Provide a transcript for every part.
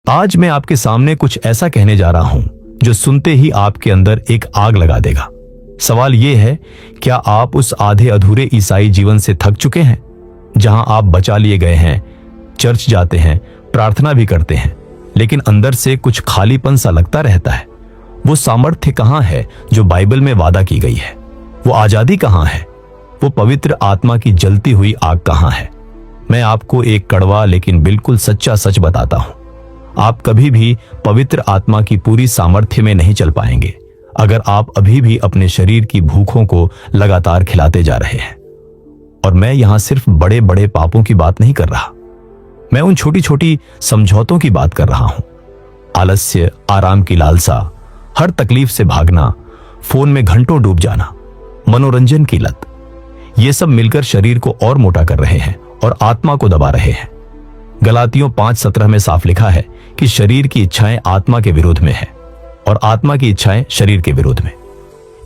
आज मैं आपके सामने कुछ ऐसा कहने जा रहा हूं जो सुनते ही आपके अंदर एक आग लगा देगा। सवाल यह है, क्या आप उस आधे अधूरे ईसाई जीवन से थक चुके हैं जहां आप बचा लिए गए हैं, चर्च जाते हैं, प्रार्थना भी करते हैं, लेकिन अंदर से कुछ खालीपन सा लगता रहता है? वो सामर्थ्य कहां है जो बाइबल में वादा की गई है? वो आजादी कहां है? वो पवित्र आत्मा की जलती हुई आग कहां है? मैं आपको एक कड़वा लेकिन बिल्कुल सच्चा सच बताता हूं, आप कभी भी पवित्र आत्मा की पूरी सामर्थ्य में नहीं चल पाएंगे अगर आप अभी भी अपने शरीर की भूखों को लगातार खिलाते जा रहे हैं। और मैं यहां सिर्फ बड़े बड़े पापों की बात नहीं कर रहा, मैं उन छोटी छोटी समझौतों की बात कर रहा हूं। आलस्य, आराम की लालसा, हर तकलीफ से भागना, फोन में घंटों डूब जाना, मनोरंजन की लत, ये सब मिलकर शरीर को और मोटा कर रहे हैं और आत्मा को दबा रहे हैं। गलातियों 5:17 में साफ लिखा है कि शरीर की इच्छाएं आत्मा के विरोध में है और आत्मा की इच्छाएं शरीर के विरोध में।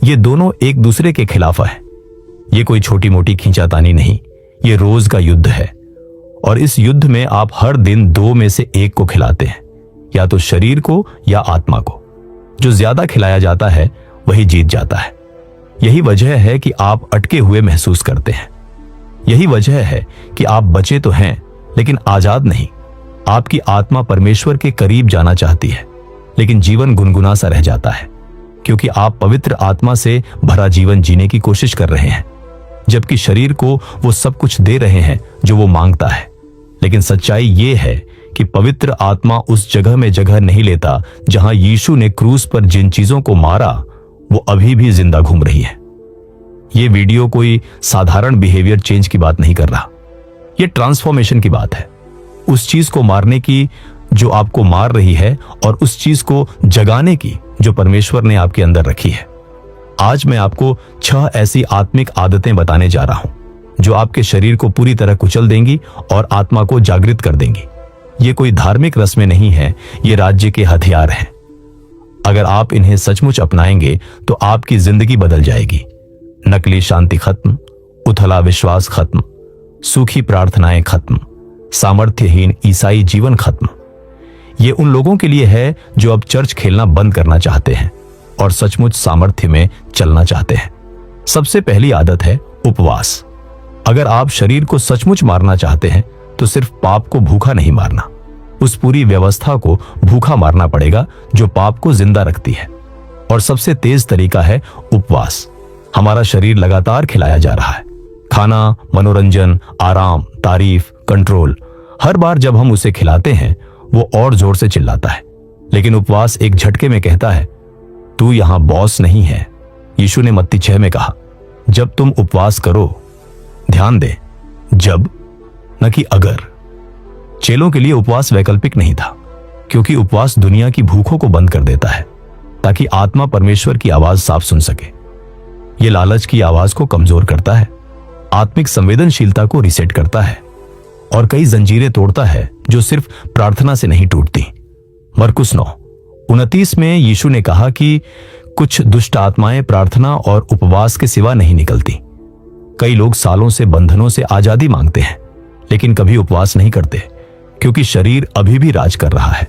ये दोनों एक दूसरे के खिलाफ है। ये कोई छोटी मोटी खींचातानी नहीं, ये रोज का युद्ध है। और इस युद्ध में आप हर दिन दो में से एक को खिलाते हैं, या तो शरीर को या आत्मा को। जो ज्यादा खिलाया जाता है वही जीत जाता है। यही वजह है कि आप अटके हुए महसूस करते हैं। यही वजह है कि आप बचे तो हैं लेकिन आजाद नहीं। आपकी आत्मा परमेश्वर के करीब जाना चाहती है, लेकिन जीवन गुनगुना सा रह जाता है, क्योंकि आप पवित्र आत्मा से भरा जीवन जीने की कोशिश कर रहे हैं, जबकि शरीर को वो सब कुछ दे रहे हैं जो वो मांगता है। लेकिन सच्चाई ये है कि पवित्र आत्मा उस जगह में जगह नहीं लेता जहां यीशु ने क्रूस पर जिन चीजों को मारा वो अभी भी जिंदा घूम रही है। ये वीडियो कोई साधारण बिहेवियर चेंज की बात नहीं कर रहा, ये ट्रांसफॉर्मेशन की बात है। उस चीज को मारने की जो आपको मार रही है और उस चीज को जगाने की जो परमेश्वर ने आपके अंदर रखी है। आज मैं आपको 6 ऐसी आत्मिक आदतें बताने जा रहा हूं जो आपके शरीर को पूरी तरह कुचल देंगी और आत्मा को जागृत कर देंगी। ये कोई धार्मिक रस्में नहीं है, ये राज्य के हथियार हैं। अगर आप इन्हें सचमुच अपनाएंगे तो आपकी जिंदगी बदल जाएगी। नकली शांति खत्म, उथला विश्वास खत्म, सूखी प्रार्थनाएं खत्म, सामर्थ्यहीन ईसाई जीवन खत्म। ये उन लोगों के लिए है जो अब चर्च खेलना बंद करना चाहते हैं और सचमुच सामर्थ्य में चलना चाहते हैं। सबसे पहली आदत है उपवास। अगर आप शरीर को सचमुच मारना चाहते हैं तो सिर्फ पाप को भूखा नहीं मारना, उस पूरी व्यवस्था को भूखा मारना पड़ेगा जो पाप को जिंदा रखती है। और सबसे तेज तरीका है उपवास। हमारा शरीर लगातार खिलाया जा रहा है, खाना, मनोरंजन, आराम, तारीफ, कंट्रोल। हर बार जब हम उसे खिलाते हैं वो और जोर से चिल्लाता है। लेकिन उपवास एक झटके में कहता है, तू यहां बॉस नहीं है। यीशु ने मत्ती 6 में कहा, जब तुम उपवास करो, ध्यान दे, जब न कि अगर। चेलों के लिए उपवास वैकल्पिक नहीं था, क्योंकि उपवास दुनिया की भूखों को बंद कर देता है ताकि आत्मा परमेश्वर की आवाज साफ सुन सके। ये लालच की आवाज को कमजोर करता है, आत्मिक संवेदनशीलता को रिसेट करता है और कई जंजीरें तोड़ता है जो सिर्फ प्रार्थना से नहीं टूटती। मरकुस 9:29 में यीशु ने कहा कि कुछ दुष्ट आत्माएं प्रार्थना और उपवास के सिवा नहीं निकलती। कई लोग सालों से बंधनों से आजादी मांगते हैं लेकिन कभी उपवास नहीं करते, क्योंकि शरीर अभी भी राज कर रहा है।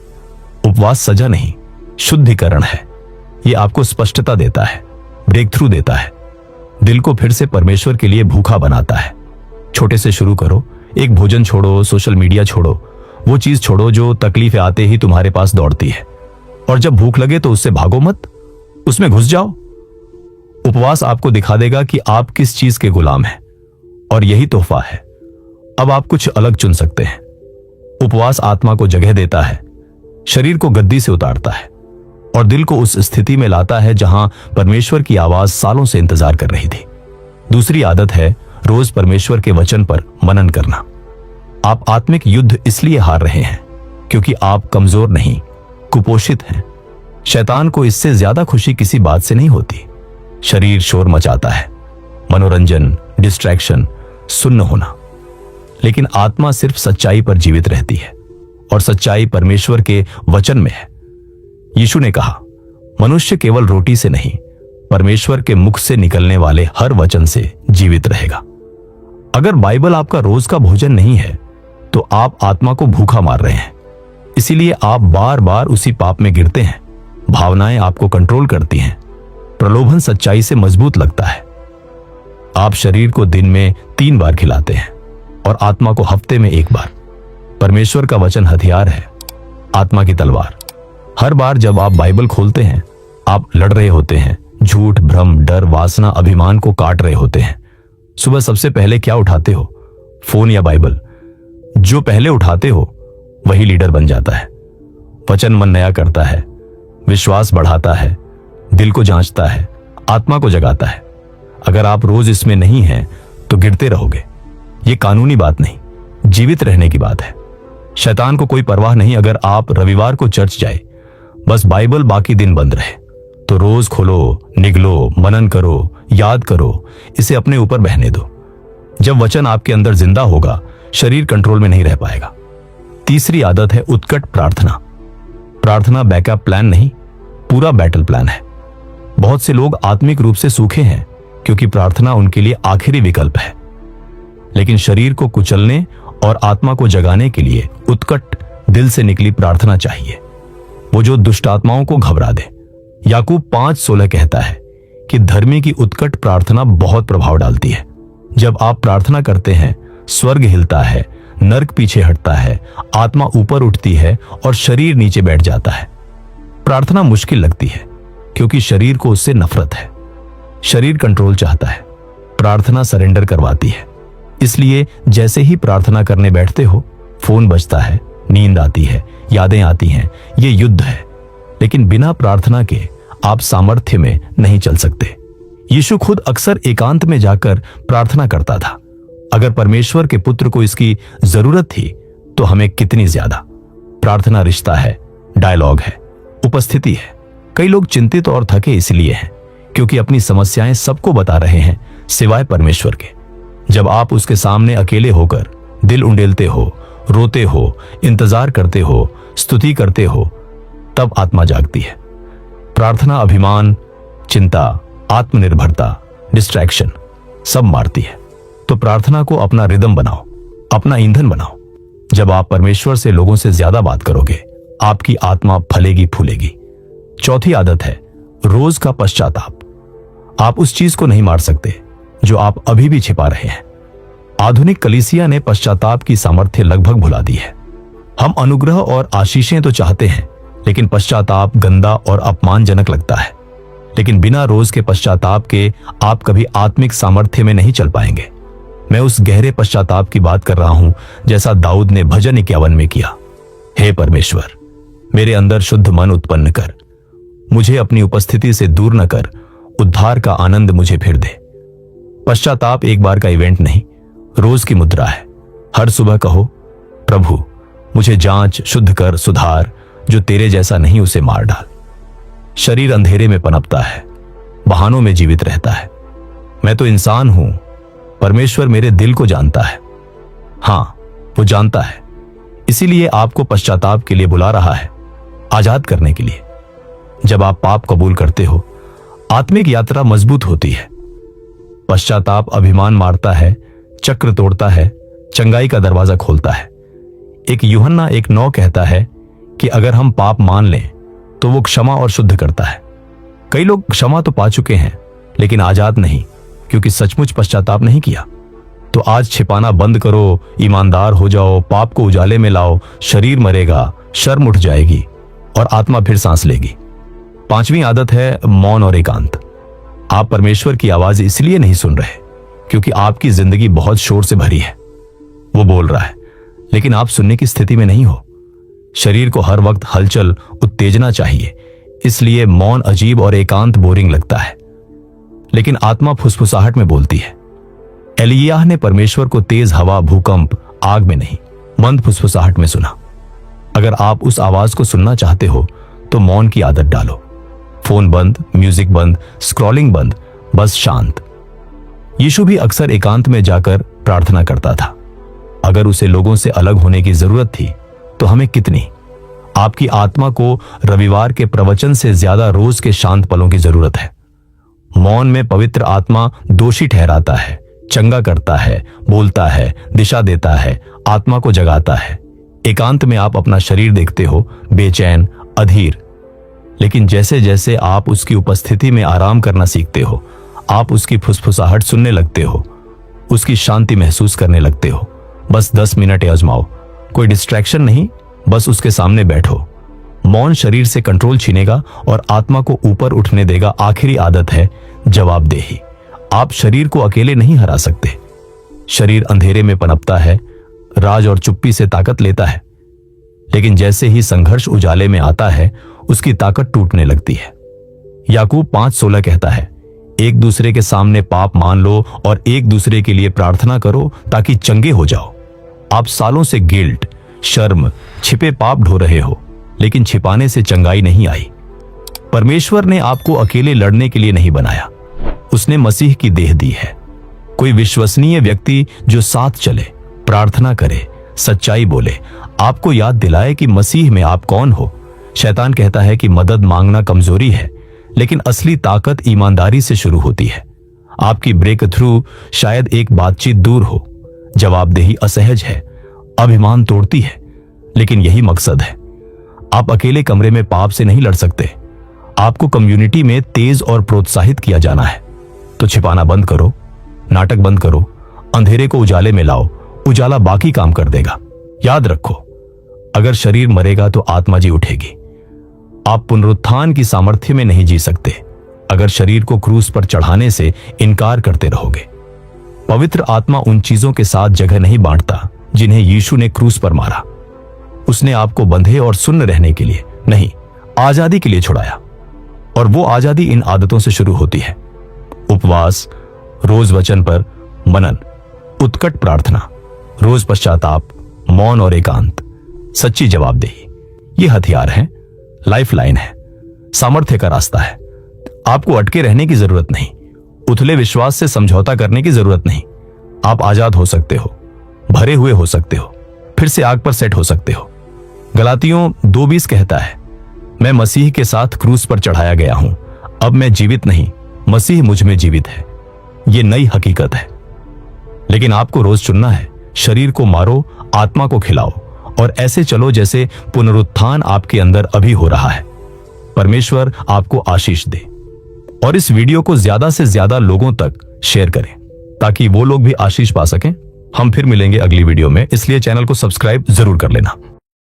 उपवास सजा नहीं, शुद्धिकरण है। यह आपको स्पष्टता देता है, ब्रेक थ्रू देता है, दिल को फिर से परमेश्वर के लिए भूखा बनाता है। छोटे से शुरू करो, एक भोजन छोड़ो, सोशल मीडिया छोड़ो, वो चीज छोड़ो जो तकलीफें आते ही तुम्हारे पास दौड़ती है। और जब भूख लगे तो उससे भागो मत, उसमें घुस जाओ। उपवास आपको दिखा देगा कि आप किस चीज के गुलाम हैं, और यही तोहफा है। अब आप कुछ अलग चुन सकते हैं। उपवास आत्मा को जगह देता है, शरीर को गद्दी से उतारता है और दिल को उस स्थिति में लाता है जहां परमेश्वर की आवाज सालों से इंतजार कर रही थी। दूसरी आदत है रोज परमेश्वर के वचन पर मनन करना। आप आत्मिक युद्ध इसलिए हार रहे हैं क्योंकि आप कमजोर नहीं, कुपोषित हैं। शैतान को इससे ज्यादा खुशी किसी बात से नहीं होती। शरीर शोर मचाता है, मनोरंजन, डिस्ट्रैक्शन, सुन्न होना, लेकिन आत्मा सिर्फ सच्चाई पर जीवित रहती है और सच्चाई परमेश्वर के वचन में है। यीशु ने कहा, मनुष्य केवल रोटी से नहीं, परमेश्वर के मुख से निकलने वाले हर वचन से जीवित रहेगा। अगर बाइबल आपका रोज का भोजन नहीं है तो आप आत्मा को भूखा मार रहे हैं। इसीलिए आप बार बार उसी पाप में गिरते हैं। भावनाएं आपको कंट्रोल करती हैं। प्रलोभन सच्चाई से मजबूत लगता है। आप शरीर को दिन में 3 बार खिलाते हैं और आत्मा को हफ्ते में 1 बार। परमेश्वर का वचन हथियार है, आत्मा की तलवार। हर बार जब आप बाइबल खोलते हैं, आप लड़ रहे होते हैं। झूठ, भ्रम, डर, वासना, अभिमान को काट रहे होते हैं। सुबह सबसे पहले क्या उठाते हो? फोन या बाइबल? जो पहले उठाते हो वही लीडर बन जाता है। वचन मन नया करता है, विश्वास बढ़ाता है, दिल को जांचता है, आत्मा को जगाता है। अगर आप रोज इसमें नहीं हैं तो गिरते रहोगे। ये कानूनी बात नहीं, जीवित रहने की बात है। शैतान को कोई परवाह नहीं अगर आप रविवार को चर्च जाए, बस बाइबल बाकी दिन बंद रहे। तो रोज खोलो, निगलो, मनन करो, याद करो, इसे अपने ऊपर बहने दो। जब वचन आपके अंदर जिंदा होगा, शरीर कंट्रोल में नहीं रह पाएगा। तीसरी आदत है उत्कट प्रार्थना। प्रार्थना बैकअप प्लान नहीं, पूरा बैटल प्लान है। बहुत से लोग आत्मिक रूप से सूखे हैं क्योंकि प्रार्थना उनके लिए आखिरी विकल्प है। लेकिन शरीर को कुचलने और आत्मा को जगाने के लिए उत्कट दिल से निकली प्रार्थना चाहिए, वो जो दुष्ट आत्माओं को घबरा दे। याकूब 5:16 कहता है कि धर्मी की उत्कट प्रार्थना बहुत प्रभाव डालती है। जब आप प्रार्थना करते हैं, स्वर्ग हिलता है, नर्क पीछे हटता है, आत्मा ऊपर उठती है और शरीर नीचे बैठ जाता है। प्रार्थना मुश्किल लगती है क्योंकि शरीर को उससे नफरत है। शरीर कंट्रोल चाहता है, प्रार्थना सरेंडर करवाती है। इसलिए जैसे ही प्रार्थना करने बैठते हो, फोन बजता है, नींद आती है, यादें आती हैं। ये युद्ध है, लेकिन बिना प्रार्थना के आप सामर्थ्य में नहीं चल सकते। यीशु खुद अक्सर एकांत में जाकर प्रार्थना करता था। अगर परमेश्वर के पुत्र को इसकी जरूरत थी तो हमें कितनी ज्यादा। प्रार्थना रिश्ता है, डायलॉग है, उपस्थिति है। कई लोग चिंतित और थके इसलिए हैं क्योंकि अपनी समस्याएं सबको बता रहे हैं सिवाय परमेश्वर के। जब आप उसके सामने अकेले होकर दिल उंडेलते हो, रोते हो, इंतजार करते हो, स्तुति करते हो, तब आत्मा जागती है। प्रार्थना अभिमान, चिंता, आत्मनिर्भरता, डिस्ट्रैक्शन सब मारती है। तो प्रार्थना को अपना रिदम बनाओ, अपना ईंधन बनाओ। जब आप परमेश्वर से लोगों से ज्यादा बात करोगे, आपकी आत्मा फलेगी फूलेगी। चौथी आदत है रोज का पश्चाताप। आप उस चीज को नहीं मार सकते जो आप अभी भी छिपा रहे हैं। आधुनिक कलीसिया ने पश्चाताप की सामर्थ्य लगभग भुला दी है। हम अनुग्रह और आशीषें तो चाहते हैं, लेकिन पश्चाताप गंदा और अपमानजनक लगता है। लेकिन बिना रोज के पश्चाताप के आप कभी आत्मिक सामर्थ्य में नहीं चल पाएंगे। मैं उस गहरे पश्चाताप की बात कर रहा हूं जैसा दाऊद ने भजन 51 में किया। हे परमेश्वर, मेरे अंदर शुद्ध मन उत्पन्न कर, मुझे अपनी उपस्थिति से दूर न कर, उद्धार का आनंद मुझे फिर दे। पश्चाताप एक बार का इवेंट नहीं, रोज की मुद्रा है। हर सुबह कहो, प्रभु मुझे जांच, शुद्ध कर, सुधार, जो तेरे जैसा नहीं उसे मार डाल। शरीर अंधेरे में पनपता है, बहानों में जीवित रहता है। मैं तो इंसान हूं, परमेश्वर मेरे दिल को जानता है। हां, वो जानता है, इसीलिए आपको पश्चाताप के लिए बुला रहा है, आजाद करने के लिए। जब आप पाप कबूल करते हो, आत्मिक यात्रा मजबूत होती है। पश्चाताप अभिमान मारता है, चक्र तोड़ता है, चंगाई का दरवाजा खोलता है। एक यूहन्ना 1:9 कहता है कि अगर हम पाप मान लें तो वो क्षमा और शुद्ध करता है। कई लोग क्षमा तो पा चुके हैं लेकिन आजाद नहीं, क्योंकि सचमुच पश्चाताप नहीं किया। तो आज छिपाना बंद करो, ईमानदार हो जाओ, पाप को उजाले में लाओ। शरीर मरेगा, शर्म उठ जाएगी और आत्मा फिर सांस लेगी। 5वीं आदत है मौन और एकांत। आप परमेश्वर की आवाज इसलिए नहीं सुन रहे क्योंकि आपकी जिंदगी बहुत शोर से भरी है। वो बोल रहा है लेकिन आप सुनने की स्थिति में नहीं हो। शरीर को हर वक्त हलचल, उत्तेजना चाहिए, इसलिए मौन अजीब और एकांत बोरिंग लगता है। लेकिन आत्मा फुसफुसाहट में बोलती है। एलियाह ने परमेश्वर को तेज हवा, भूकंप, आग में नहीं, मंद फुसफुसाहट में सुना। अगर आप उस आवाज को सुनना चाहते हो तो मौन की आदत डालो। फोन बंद, म्यूजिक बंद, स्क्रॉलिंग बंद, बस शांत। यीशु भी अक्सर एकांत में जाकर प्रार्थना करता था। अगर उसे लोगों से अलग होने की जरूरत थी तो हमें कितनी। आपकी आत्मा को रविवार के प्रवचन से ज्यादा रोज के शांत पलों की जरूरत है। मौन में पवित्र आत्मा दोषी ठहराता है, चंगा करता है, बोलता है, दिशा देता है, आत्मा को जगाता है। एकांत में आप अपना शरीर देखते हो, बेचैन, अधीर। लेकिन जैसे जैसे आप उसकी उपस्थिति में आराम करना सीखते हो, आप उसकी फुसफुसाहट सुनने लगते हो, उसकी शांति महसूस करने लगते हो। बस 10 मिनट आजमाओ, कोई डिस्ट्रैक्शन नहीं, बस उसके सामने बैठो। मौन शरीर से कंट्रोल छीनेगा और आत्मा को ऊपर उठने देगा। आखिरी आदत है जवाबदेही। आप शरीर को अकेले नहीं हरा सकते। शरीर अंधेरे में पनपता है, राज और चुप्पी से ताकत लेता है, लेकिन जैसे ही संघर्ष उजाले में आता है, उसकी ताकत टूटने लगती है। याकूब 5:16 कहता है, एक दूसरे के सामने पाप मान लो और एक दूसरे के लिए प्रार्थना करो ताकि चंगे हो जाओ। आप सालों से गिल्ट, शर्म, छिपे पाप ढो रहे हो, लेकिन छिपाने से चंगाई नहीं आई। परमेश्वर ने आपको अकेले लड़ने के लिए नहीं बनाया, उसने मसीह की देह दी है। कोई विश्वसनीय व्यक्ति जो साथ चले, प्रार्थना करे, सच्चाई बोले, आपको याद दिलाए कि मसीह में आप कौन हो। शैतान कहता है कि मदद मांगना कमजोरी है, लेकिन असली ताकत ईमानदारी से शुरू होती है। आपकी ब्रेक थ्रू शायद एक बातचीत दूर हो, जवाबदेही असहज है, अभिमान तोड़ती है, लेकिन यही मकसद है। आप अकेले कमरे में पाप से नहीं लड़ सकते। आपको कम्युनिटी में तेज और प्रोत्साहित किया जाना है। तो छिपाना बंद करो, नाटक बंद करो, अंधेरे को उजाले में लाओ। उजाला बाकी काम कर देगा। याद रखो, अगर शरीर मरेगा तो आत्मा जी उठेगी। आप पुनरुत्थान की सामर्थ्य में नहीं जी सकते अगर शरीर को क्रूस पर चढ़ाने से इनकार करते रहोगे। पवित्र आत्मा उन चीजों के साथ जगह नहीं बांटता जिन्हें यीशु ने क्रूस पर मारा। उसने आपको बंधे और सुन्न रहने के लिए नहीं, आजादी के लिए छुड़ाया। और वो आजादी इन आदतों से शुरू होती है। उपवास, रोज वचन पर मनन, उत्कट प्रार्थना, रोज पश्चाताप, मौन और एकांत, सच्ची जवाबदेही। ये हथियार हैं, लाइफलाइन है, सामर्थ्य का रास्ता है। आपको अटके रहने की जरूरत नहीं, उथले विश्वास से समझौता करने की जरूरत नहीं। आप आजाद हो सकते हो, भरे हुए हो सकते हो, फिर से आग पर सेट हो सकते हो। गलातियों 2:20 कहता है, मैं मसीह के साथ क्रूस पर चढ़ाया गया हूं। अब मैं जीवित नहीं, मसीह मुझ में जीवित है। ये नई हकीकत है। लेकिन आपको रोज चुनना है। शरीर को मारो, आत्मा को खिलाओ और ऐसे चलो जैसे पुनरुत्थान आपके अंदर अभी हो रहा है। परमेश्वर आपको आशीष दे। और इस वीडियो को ज्यादा से ज्यादा लोगों तक शेयर करें ताकि वो लोग भी आशीष पा सकें। हम फिर मिलेंगे अगली वीडियो में, इसलिए चैनल को सब्सक्राइब जरूर कर लेना।